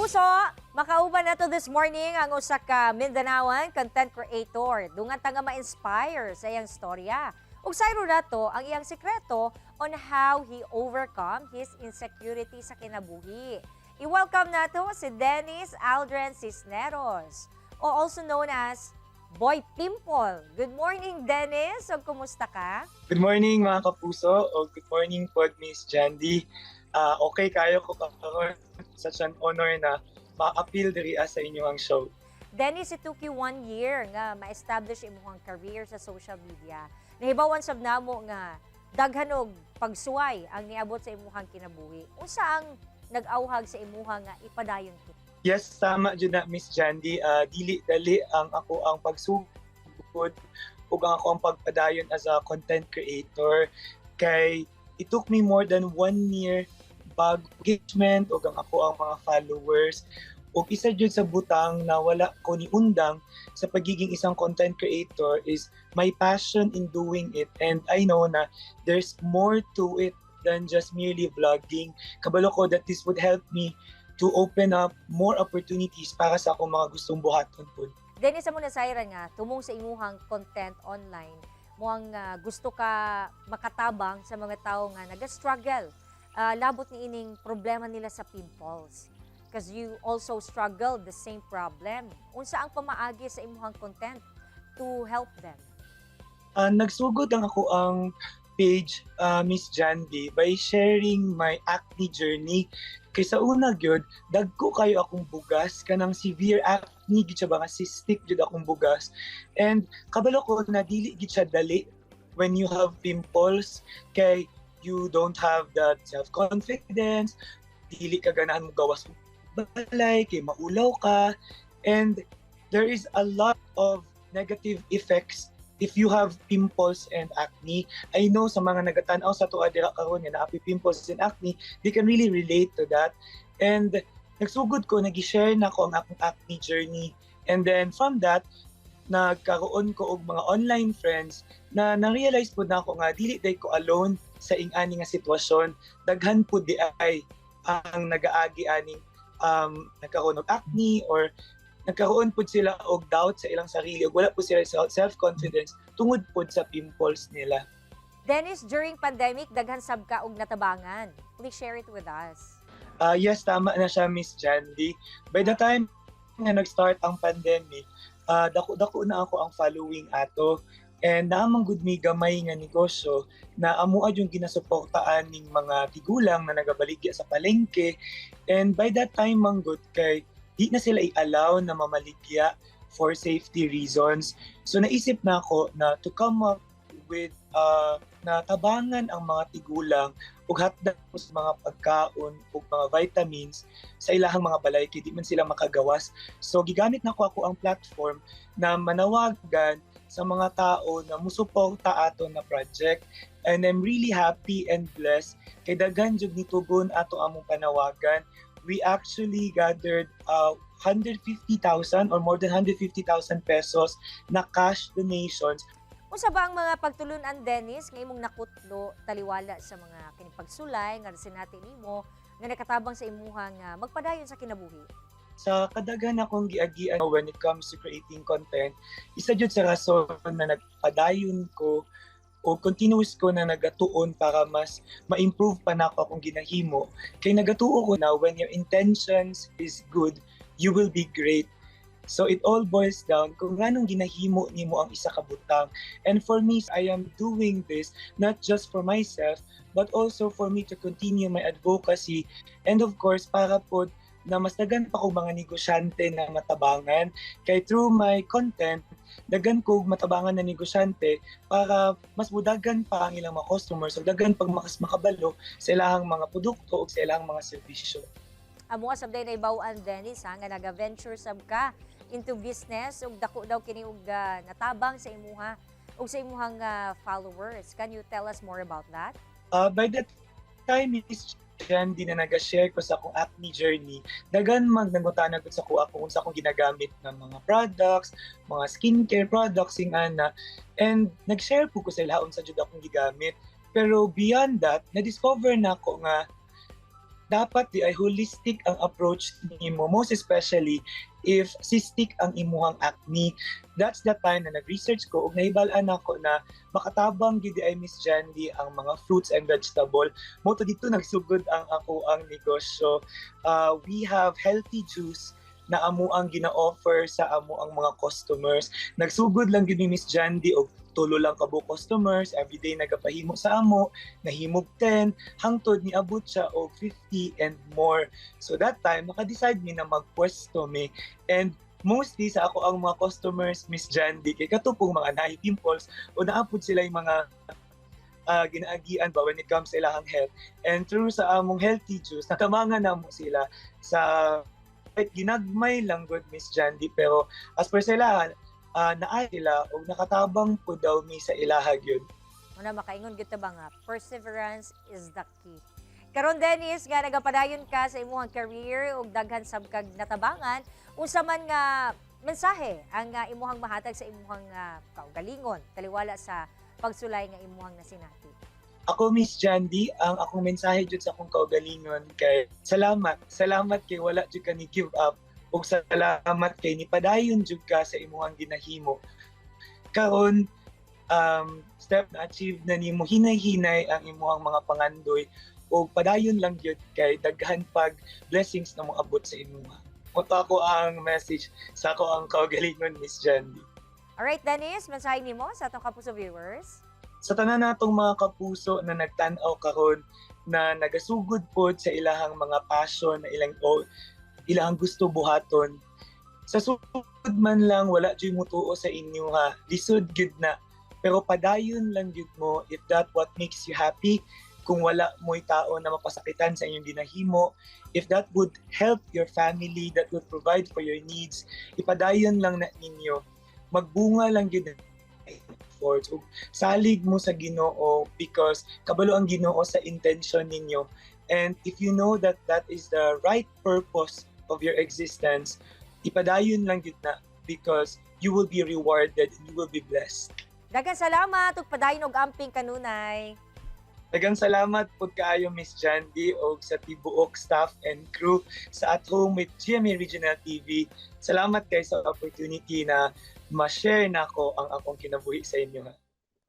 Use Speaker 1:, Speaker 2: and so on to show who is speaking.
Speaker 1: kapuso, makauban na to this morning ang usa ka Mindanaoan content creator. Dungan ta nga ma-inspire sa iyang storya. Ug sayro nato ang iyang sekreto on how he overcome his insecurity sa kinabuhi. I-welcome nato si Dennis Aldrin Cisneros, o also known as Boy Pimple. Good morning, Dennis. So, kumusta ka?
Speaker 2: Good morning mga kapuso, o good morning po Miss Jandy. Okay kayo ko karon. Such an honor na ma-appeal diri sa inyong show.
Speaker 1: Dennis, it took you 1 year nga ma-establish imong career sa social media. Nahibawan sab namo nga daghan og pagsuway ang niabot sa imong kinabuhi. Unsa ang nag-auhag sa imong nga ipadayon kini?
Speaker 2: Yes, tama jud na Miss Jandy. Dili-dali ang ako ang pagsugod ug ang ako ang pagpadayon as a content creator. Kay it took me more than 1 year bag engagement ug ang ako ang mga followers. Ug isa jud sa butang na wala ko ni undang sa pagiging isang content creator is my passion in doing it, and I know na there's more to it than just merely vlogging. Kabalo ko that this would help me to open up more opportunities para sa akong mga gustong buhaton po.
Speaker 1: Dennis, amo na sayra nga tumong sa imuhang content online mo ang gusto ka makatabang sa mga tao nga naga-struggle. Labot ni ining problema nila sa pimples. Because you also struggle the same problem. Unsa ang pamaagi sa imuhang content to help them?
Speaker 2: Nagsugod ang ako ang page, Miss Jandy, by sharing my acne journey. Kaysa una gyud, dagko kayo akong bugas, kanang severe acne gid siya, mga cystic gyud akong bugas. And kabalo ko na dili gid siya dali when you have pimples, kay you don't have that self-confidence, dili ka ganahan mo gawas balay, kay maulaw ka, and there is a lot of negative effects if you have pimples and acne. I know sa mga nagatanaw sa tuwa dira karon nga naa pimples and acne, they can really relate to that. And nagsugod ko, nag-share na ko ang akong acne journey. And then from that, nagkaroon ko og mga online friends na na-realize po na ako nga dili day ko alone sa ing-ani nga sitwasyon. Daghan po di ay ang nagaagi aning nagkaroon og acne, or nagkaroon po sila og doubt sa ilang sarili, ug wala po sila self-confidence tungod po sa pimples nila.
Speaker 1: Dennis, during pandemic, daghan sab ka og natabangan. Please share it with us.
Speaker 2: Yes, tama na siya, Miss Jandy. By the time nga nag-start ang pandemic, dako na ako ang following ato. And naamang gud mi gamay nga negosyo na amuad yung ginasuportaan ning mga tigulang na nagabaligya sa palengke. And by that time manggod, kay di na sila i-allow na mamaligya for safety reasons. So naisip na ako na to come up with na tabangan ang mga tigulang ug hatdan sa mga pagkaon ug mga vitamins sa ilahang mga balay kay di man sila makagawas. So gigamit na ako ang platform na manawagan sa mga tao na musuporta ato na project. And I'm really happy and blessed kay daghan jud nitugon ato among panawagan. We actually gathered 150,000 or more than 150,000 pesos na cash donations.
Speaker 1: Unsa ba ang mga pagtulunan, Dennis, nga imong nakutlo taliwala sa mga kinipagsulay nga sinati nimo nga nakatabang sa imuhang magpadayon sa kinabuhi?
Speaker 2: Sa kadaghan akong giagian when it comes to creating content, isa jud sa rason na nagpadayon ko o continuous ko na nagatuon para mas ma-improve pa na ako akong ginahimo. Kay nagatuo ko na when your intentions is good, you will be great. So it all boils down kung anong ginahimo nimo ang isa ka butang. And for me, I am doing this not just for myself, but also for me to continue my advocacy, and of course para po na mas dagan pa ko mga negosyante na matabangan. Kay through my content, dagan ko matabangan na negosyante para mas budagan pa ang ilang mga customers, o dagan pag mas makabalo sa ilang mga produkto o sa ilang mga serbisyo.
Speaker 1: Amo nga sabday na ibawaan, Dennis, nga naga-venture sab ka into business ug dako daw kini og natabang sa imuha ug sa imuhang followers. Can you tell us more about that?
Speaker 2: By that time, Miss Jandy, na nag-share ko sa akong acne journey, dagan nangutanag ko sa kuha kung sa akong ginagamit ng mga products, mga skincare products, ana. And nag-share po ko sa laon sa jud akong gigamit. Pero beyond that, na-discover na ako nga dapat di ay holistic ang approach nimo, most especially if cystic ang imuhang acne. That's the time na nag-research ko ug nahibalaan ako na makatabang gid ay Miss Jandy ang mga fruits and vegetable. Mo to dito nagsugod ang ako ang negosyo. We have healthy juice na amo ang gina-offer sa amo ang mga customers. Nagsugod lang gid ni Miss Jandy og tulo lang kabo customers, everyday nagapahimo sa amo, nahimog 10, hangtod ni abot siya og 50 and more. So that time, naka-decide mi na magpwesto mi. And mostly sa ako ang mga customers, Miss Jandy, kay katupong mga nahi pimples o naapod sila yung mga ginaagian ba when it comes sa ilang health. And through sa among healthy juice, nakamangan na mo sila sa kahit ginagmay lang good Miss Jandy, pero as per sila, naay sila o nakatabang po daw mi sa ilahag yun.
Speaker 1: Muna makaingon kita ba nga, perseverance is the key. Karon Dennis, nga nagapadayon ka sa imuhang career ug daghan sab kag natabangan, unsa man nga mensahe ang imuhang mahatag sa imuhang kaugalingon taliwala sa pagsulay nga imuhang nasinati.
Speaker 2: Ako Miss Jandy, ang akong mensahe jud sa akong kaugalingon kay salamat. Salamat kay wala jud ka ni give up. Ug salamat kay nipadayon jud ka sa imuhang ginahimo. Karon step na achieve na nimo hinay-hinay ang imuhang mga pangandoy ug padayon lang gyud kay daghan pag blessings na moabot sa imuha. Ito ako ang message sa ako ang kaugalingon Miss Jandy.
Speaker 1: Alright Dennis, mensahe nimo sa atong kapuso viewers.
Speaker 2: Sa tanan natong mga kapuso na nagtan-aw karon na nagasugod pod sa ilahang mga passion na ilang gusto buhaton. Sa sugod man lang, wala dyan mutuo sa inyo ha. Lisod gid na. Pero padayon lang gid mo if that what makes you happy. Kung wala mo'y tao na mapasakitan sa inyong ginahimo, if that would help your family, that would provide for your needs, ipadayon lang na ninyo. Magbunga lang gid efforts. Salig mo sa Ginoo because kabalo ang Ginoo sa intention ninyo. And if you know that that is the right purpose of your existence, ipadayon lang yun na because you will be rewarded and you will be blessed.
Speaker 1: Daghang salamat ug padayon og amping kanunay.
Speaker 2: Daghang salamat po kaayo Miss Jandy o sa tibuok staff and crew sa At Home with GMA Regional TV. Salamat kay sa opportunity na ma-share na ko ang akong kinabuhi sa inyo.